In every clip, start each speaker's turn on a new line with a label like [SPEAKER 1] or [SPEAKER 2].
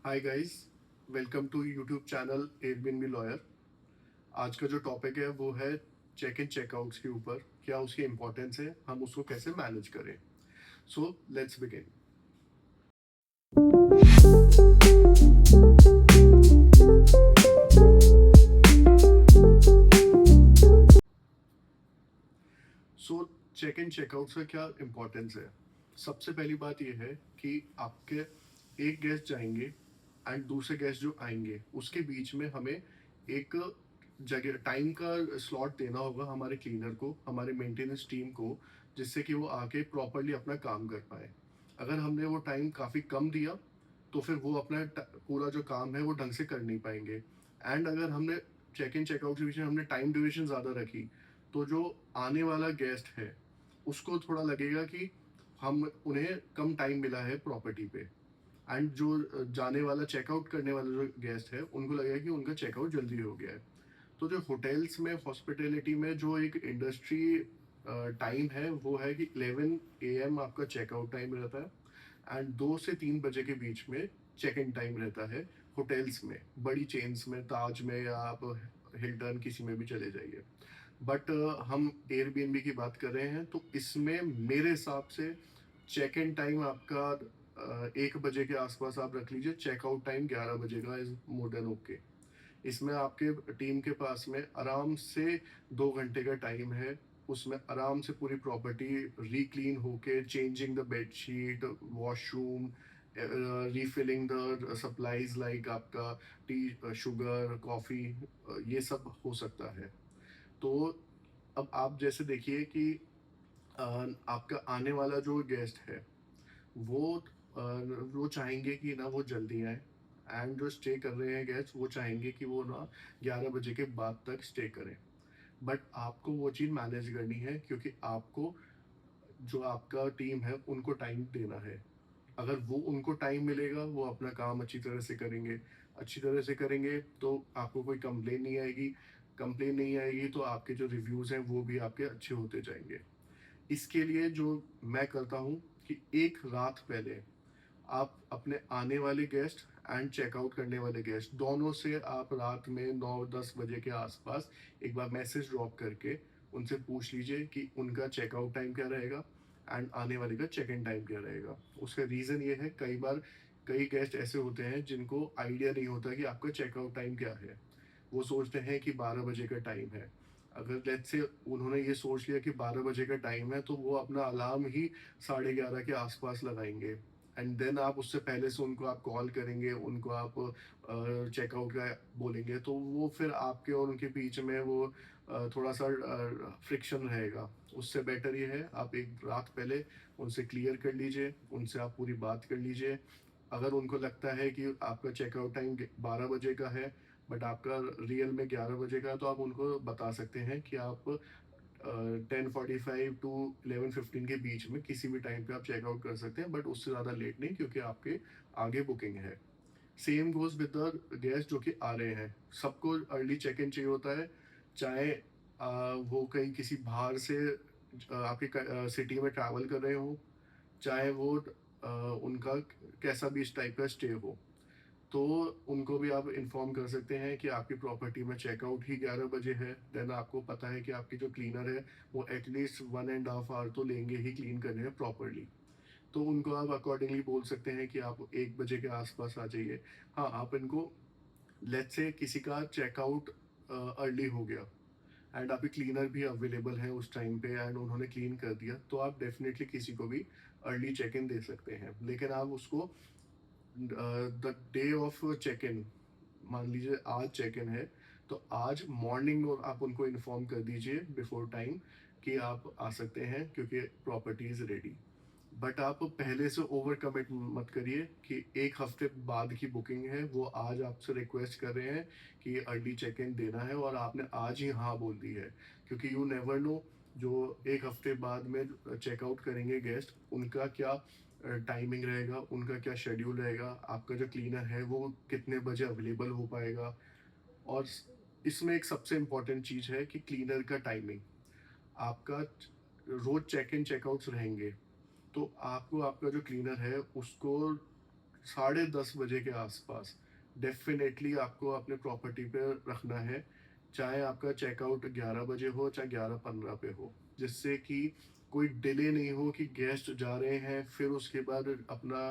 [SPEAKER 1] Hi guys, welcome to YouTube channel Airbnb lawyer. आज का जो टॉपिक है वो है चेक इन चेकआउट्स के ऊपर। क्या उसकी इम्पोर्टेंस है, हम उसको कैसे मैनेज करें। So let's begin. So check in checkouts का क्या इम्पोर्टेंस है। सबसे पहली बात यह है कि आपके एक गेस्ट जाएंगे एंड दूसरे गेस्ट जो आएंगे उसके बीच में हमें एक जगह टाइम का स्लॉट देना होगा हमारे क्लीनर को, हमारे मेंटेनेंस टीम को, जिससे कि वो आके प्रॉपरली अपना काम कर पाए। अगर हमने वो टाइम काफ़ी कम दिया तो फिर वो अपना पूरा जो काम है वो ढंग से कर नहीं पाएंगे। एंड अगर हमने चेक इन चेकआउट के बीच में हमने टाइम ड्यूरेशन ज़्यादा रखी तो जो आने वाला गेस्ट है उसको थोड़ा लगेगा कि हम उन्हें कम टाइम मिला है प्रॉपर्टी पे। एंड जो जाने वाला चेकआउट करने वाला जो गेस्ट है उनको लगेगा कि उनका चेकआउट जल्दी हो गया है। तो जो होटल्स में हॉस्पिटैलिटी में जो एक इंडस्ट्री टाइम है वो है कि 11 AM आपका चेकआउट टाइम रहता है एंड 2 से 3 बजे के बीच में चेक इन टाइम रहता है। होटल्स में, बड़ी चेन्स में, ताज में या आप हिल्टन किसी में भी चले जाइए। बट हम एयरबीएनबी की बात कर रहे हैं तो इसमें मेरे हिसाब से चेक इन टाइम आपका 1 बजे के आसपास आप रख लीजिए। चेकआउट टाइम 11 बजे का इज मोर देन ओके। इसमें आपके टीम के पास में आराम से 2 घंटे का टाइम है। उसमें आराम से पूरी प्रॉपर्टी रीक्लीन होके, changing the bedsheet, washroom, refilling the supplies like आपका टी, शुगर, कॉफ़ी, ये सब हो सकता है। तो अब आप जैसे देखिए कि आपका आने वाला जो गेस्ट है वो चाहेंगे कि ना वो जल्दी आए। एंड जो स्टे कर रहे हैं गेस्ट वो चाहेंगे कि वो ना 11 बजे के बाद तक स्टे करें। बट आपको वो चीज़ मैनेज करनी है क्योंकि आपको जो आपका टीम है उनको टाइम देना है। अगर वो उनको टाइम मिलेगा वो अपना काम अच्छी तरह से करेंगे। अच्छी तरह से करेंगे तो आपको कोई कंप्लेन नहीं आएगी। कंप्लेन नहीं आएगी तो आपके जो रिव्यूज़ हैं वो भी आपके अच्छे होते जाएंगे। इसके लिए जो मैं करता हूँ कि एक रात पहले आप अपने आने वाले गेस्ट एंड चेकआउट करने वाले गेस्ट दोनों से आप रात में 9-10 बजे के आसपास एक बार मैसेज ड्रॉप करके उनसे पूछ लीजिए कि उनका चेकआउट टाइम क्या रहेगा एंड आने वाले का चेक इन टाइम क्या रहेगा। उसका रीज़न ये है, कई बार कई गेस्ट ऐसे होते हैं जिनको आइडिया नहीं होता कि आपका चेकआउट टाइम क्या है। वो सोचते हैं कि 12 बजे का टाइम है। अगर लेट्स से उन्होंने ये सोच लिया कि 12 बजे का टाइम है तो वो अपना अलार्म ही 11:30 के आसपास लगाएंगे। एंड देन आप उससे पहले से उनको आप कॉल करेंगे, उनको आप चेकआउट का बोलेंगे तो वो फिर आपके और उनके बीच में वो थोड़ा सा फ्रिक्शन रहेगा। उससे बेटर ये है आप एक रात पहले उनसे क्लियर कर लीजिए, उनसे आप पूरी बात कर लीजिए। अगर उनको लगता है कि आपका चेकआउट टाइम 12 बजे का है बट आपका रियल में 11 बजे का है तो आप उनको बता सकते हैं कि आप 10:45 टू 11:15 के बीच में किसी भी टाइम पे आप चेकआउट कर सकते हैं, बट उससे ज़्यादा लेट नहीं क्योंकि आपके आगे बुकिंग है। Same goes with the guest जो कि आ रहे हैं। सबको अर्ली चेक इन चाहिए होता है, चाहे वो कहीं किसी बाहर से आपके सिटी में ट्रैवल कर रहे हो, चाहे वो उनका कैसा भी इस टाइप का स्टे हो। तो उनको भी आप इन्फॉर्म कर सकते हैं कि आपकी प्रॉपर्टी में चेकआउट ही 11 बजे है। देन आपको पता है कि आपकी जो क्लीनर है वो एटलीस्ट 1.5 आवर तो लेंगे ही क्लीन करने में प्रॉपरली। तो उनको आप अकॉर्डिंगली बोल सकते हैं कि आप 1 बजे के आसपास आ जाइए। हाँ, आप इनको लेट्स से किसी का चेकआउट अर्ली हो गया एंड आपके क्लीनर भी अवेलेबल है उस टाइम पे एंड उन्होंने क्लीन कर दिया तो आप डेफिनेटली किसी को भी अर्ली चेक इन दे सकते हैं। लेकिन आप उसको the day of check in, मान लीजिए आज चेक इन है तो आज मॉर्निंग में आप उनको इन्फॉर्म कर दीजिए बिफोर टाइम कि आप आ सकते हैं क्योंकि प्रॉपर्टी इज रेडी। बट आप पहले से ओवर कमिट मत करिए कि 1 हफ्ते बाद की बुकिंग है, वो आज आपसे रिक्वेस्ट कर रहे हैं कि अर्ली चेक इन देना है और आपने आज ही हाँ बोल दी है। क्योंकि यू नेवर नो जो 1 हफ्ते बाद में चेकआउट करेंगे गेस्ट उनका क्या टाइमिंग रहेगा, उनका क्या शेड्यूल रहेगा, आपका जो क्लीनर है वो कितने बजे अवेलेबल हो पाएगा। और इसमें एक सबसे इम्पॉर्टेंट चीज़ है कि क्लीनर का टाइमिंग। आपका रोज चेक इन चेकआउट्स रहेंगे तो आपको आपका जो क्लीनर है उसको 10:30 बजे के आसपास डेफिनेटली आपको अपने प्रॉपर्टी पे रखना है, चाहे आपका चेकआउट 11 बजे हो चाहे 11:15 पे हो, जिससे कि कोई डिले नहीं हो कि गेस्ट जा रहे हैं फिर उसके बाद अपना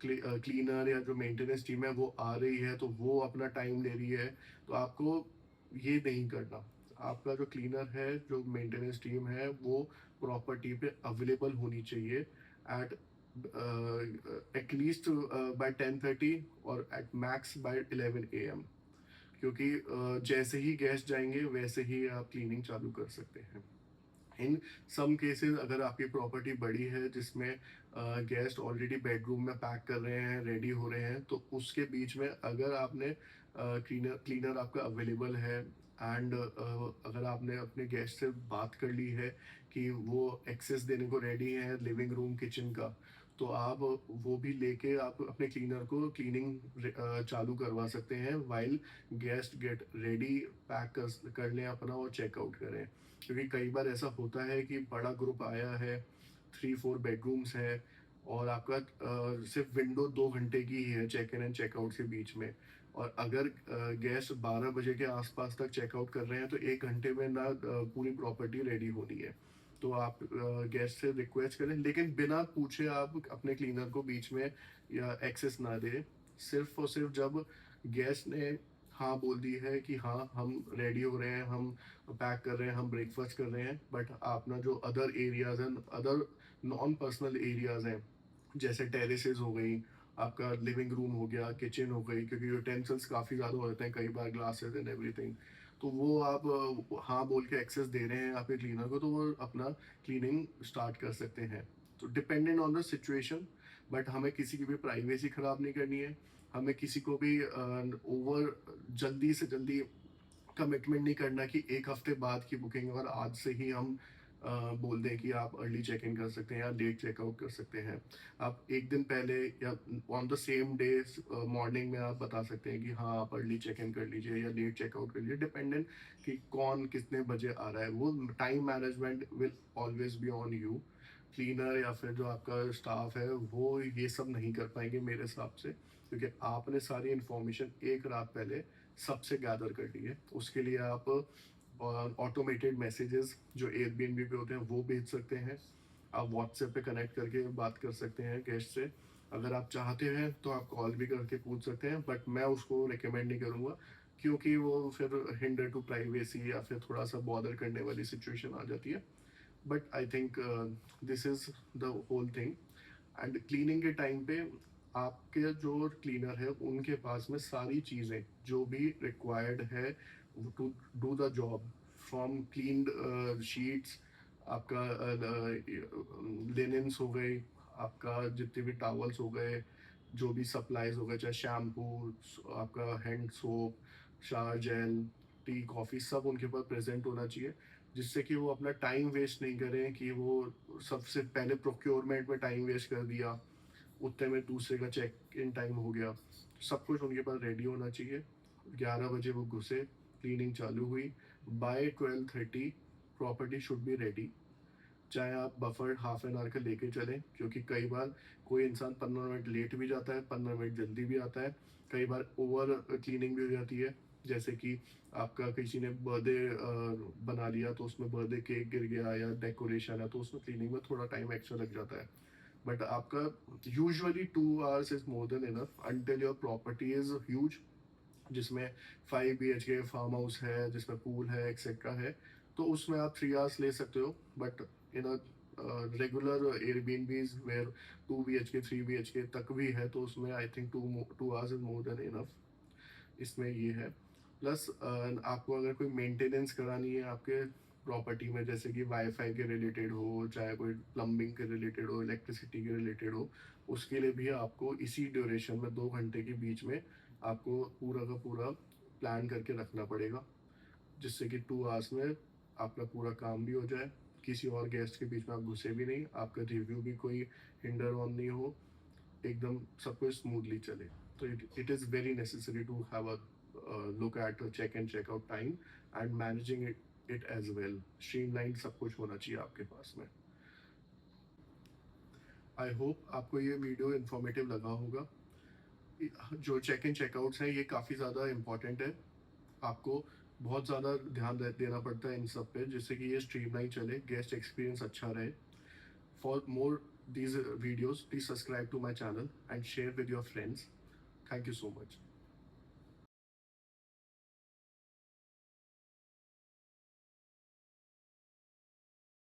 [SPEAKER 1] क्लीनर या जो मेंटेनेंस टीम है वो आ रही है तो वो अपना टाइम ले रही है। तो आपको ये नहीं करना। आपका जो क्लीनर है, जो मेंटेनेंस टीम है, वो प्रॉपर्टी पे अवेलेबल होनी चाहिए एट एटलीस्ट बाय 10:30 और एट मैक्स बाय 11 AM, क्योंकि जैसे ही गेस्ट जाएंगे वैसे ही आप क्लीनिंग चालू कर सकते हैं। इन सम केसेस अगर आपकी प्रॉपर्टी बड़ी है जिसमें गेस्ट ऑलरेडी बेडरूम में पैक कर रहे हैं, रेडी हो रहे हैं, तो उसके बीच में अगर आपने क्लीनर क्लीनर आपका अवेलेबल है एंड अगर आपने अपने गेस्ट से बात कर ली है कि वो एक्सेस देने को रेडी है लिविंग रूम किचन का, तो आप वो भी लेके आप अपने क्लीनर को क्लीनिंग चालू करवा सकते हैं while guest get ready, pack कर लें अपना और चेकआउट करें। क्योंकि कई बार ऐसा होता है कि बड़ा ग्रुप आया है, 3-4 बेडरूम्स है और आपका सिर्फ विंडो 2 घंटे की ही है चेक इन एंड चेकआउट के बीच में, और अगर गेस्ट 12 बजे के आसपास तक चेकआउट कर रहे हैं तो 1 घंटे में ना पूरी प्रॉपर्टी रेडी होनी है। तो आप गेस्ट से रिक्वेस्ट करें, लेकिन बिना पूछे आप अपने क्लीनर को बीच में या एक्सेस ना दें। सिर्फ और सिर्फ जब गेस्ट ने हाँ बोल दी है कि हाँ हम रेडी हो रहे हैं, हम पैक कर रहे हैं, हम ब्रेकफास्ट कर रहे हैं, बट अपना जो अदर एरियाज हैं, अदर नॉन पर्सनल एरियाज हैं, जैसे टेरेसेस हो गई, आपका लिविंग रूम हो गया, किचन हो गई, क्योंकि यूटेंसिल्स काफ़ी ज़्यादा हो जाते हैं कई बार, ग्लासेस एंड एवरीथिंग, तो वो आप हाँ बोल के एक्सेस दे रहे हैं आपके क्लीनर को, तो वो अपना क्लीनिंग स्टार्ट कर सकते हैं। तो dependent on the situation, but हमें किसी की भी प्राइवेसी ख़राब नहीं करनी है, हमें किसी को भी ओवर जल्दी से जल्दी कमिटमेंट नहीं करना कि 1 हफ्ते बाद की बुकिंग और आज से ही हम बोल दें कि आप अर्ली चेक इन कर सकते हैं या लेट चेकआउट कर सकते हैं। आप एक दिन पहले या on the same day morning में आप बता सकते हैं कि हाँ आप अर्ली चेक इन कर लीजिए या लेट चेकआउट कर लीजिए, डिपेंडेंट कि कौन कितने बजे आ रहा है। वो time management will always be on you. Cleaner या फिर जो आपका स्टाफ है वो ये सब नहीं कर पाएंगे मेरे हिसाब से, क्योंकि आपने सारी इन्फॉर्मेशन एक रात पहले सबसे गैदर कर ली है। उसके लिए आप ऑटोमेटेड मैसेजेस जो एयरबीएनबी पे होते हैं वो भेज सकते हैं। आप व्हाट्सएप पे कनेक्ट करके बात कर सकते हैं गेस्ट से। अगर आप चाहते हैं तो आप कॉल भी करके पूछ सकते हैं, बट मैं उसको रिकमेंड नहीं करूँगा, क्योंकि वो फिर हिंडर टू प्राइवेसी या फिर थोड़ा सा बॉदर करने वाली सिचुएशन आ जाती है। But I think this is the whole thing. And cleaning के टाइम पे आपके जो क्लीनर है उनके पास में सारी चीज़ें जो भी रिक्वायर्ड है to do the job, from clean sheets, आपका लिनन्स हो गए, आपका जितने भी टावल्स हो गए, जो भी सप्लाईज हो गए, चाहे शैम्पू, आपका hand soap, shower gel, tea coffee, सब उनके पास प्रेजेंट होना चाहिए, जिससे कि वो अपना टाइम वेस्ट नहीं करें कि वो सबसे पहले प्रोक्योरमेंट में टाइम वेस्ट कर दिया, उतने में दूसरे का चेक इन टाइम हो गया। सब कुछ उनके पास रेडी होना चाहिए। 11 बजे वो घुसे, क्लीनिंग चालू हुई, by 12:30 property should be ready. चाहे आप बफर हाफ एन आवर का लेके चलें, क्योंकि कई बार कोई इंसान 15 मिनट लेट भी जाता है, 15 मिनट जल्दी भी आता है, कई बार ओवर क्लीनिंग भी हो जाती है। जैसे कि आपका किसी ने बर्थडे बना लिया तो उसमें बर्थडे केक गिर गया या डेकोरेशन है, तो उसमें क्लीनिंग में थोड़ा टाइम एक्स्ट्रा लग जाता है। बट आपका usually 2 hours is more than enough until your property is huge, जिसमें 5 BHK फार्म हाउस है, जिसमें पूल है एक्सेट्रा है, तो उसमें आप 3 आवर्स ले सकते हो। But in a regular Airbnbs where 2 BHK 3 BHK तक भी है, तो उसमें I think 2 hours is more than enough. इसमें ये है। प्लस आपको अगर कोई मेंटेनेंस करानी है आपके प्रॉपर्टी में, जैसे कि वाईफाई के रिलेटेड हो, चाहे कोई प्लम्बिंग के रिलेटेड हो, इलेक्ट्रिसिटी के रिलेटेड हो, उसके लिए भी आपको इसी ड्यूरेशन में 2 घंटे के बीच में आपको पूरा का पूरा प्लान करके रखना पड़ेगा, जिससे कि 2 आवर्स में आपका पूरा काम भी हो जाए, किसी और गेस्ट के बीच में आप घुसे भी नहीं, आपका रिव्यू भी कोई हिंडर ऑन नहीं हो, एकदम सब कुछ स्मूथली चले। तो it is very necessary to have a look at the check and check out time and managing it as well। streamlined सब कुछ होना चाहिए आपके पास में। आई होप आपको ये वीडियो इन्फॉर्मेटिव लगा होगा। जो चेक इन चेकआउट्स हैं ये काफ़ी ज़्यादा इम्पोर्टेंट है। आपको बहुत ज़्यादा ध्यान देना पड़ता है इन सब पे, जिससे कि ये स्ट्रीमलाइन चले, गेस्ट एक्सपीरियंस अच्छा रहे। For more these videos, please subscribe to my channel and share with your friends. Thank you so much.